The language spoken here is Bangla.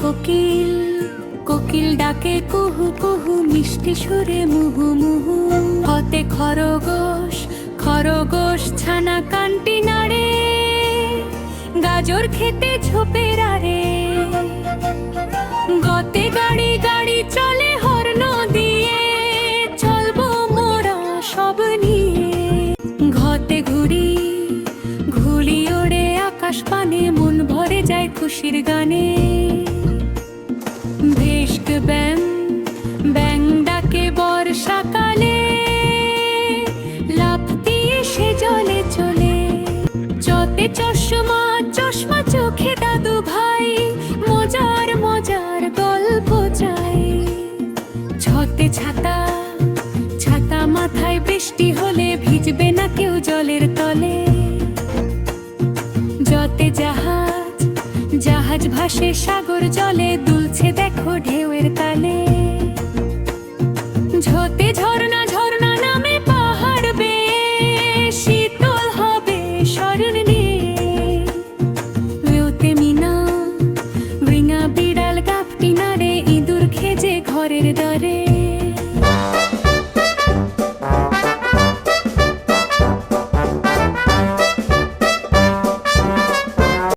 কোকিল, কোকিল ডাকে কুহু কুহু, মিষ্টি সুরে মুহু মুহু। হতে খরগোশ, খরগোশ ছানা কানটি নাড়ে, গাজর খেতে ঝোপের আড়ে। গতে গাড়ি গাড়ি চলে হর্ন দিয়ে, চলবো মোরা সব নিয়ে। ঘতে ঘুড়ি, ঘুড়ি ওড়ে আকাশ পানে, মন ভরে যায় খুশির গানে। ভেস্ক ব্যাং, ব্যাং ডাকে বর্ষাকালে, লাফ দিয়ে সে জলে চলে। চতে চশমা, চশমা চোখে দাদু ভাই, মজার মজার গল্প চাই। ছতে ছাতা, ছাতা মাথায়, বৃষ্টি হলে ভিজবে না কেউ জলের তলে। যতে জাহাজ, জাহাজ ভাসে সাগর জলে, দুলছে দেখো ঢেউয়ের তালে। ঝোতে ঝর্ণা, ঝর্ণা নামে পাহাড় বেয়ে, শীতল হবে স্মরণ নিয়ে। ওতে মিনা, মৃঙা বিড়াল গাপটি নাড়ে, ইঁদুর খেজে ঘরের দ্বারে।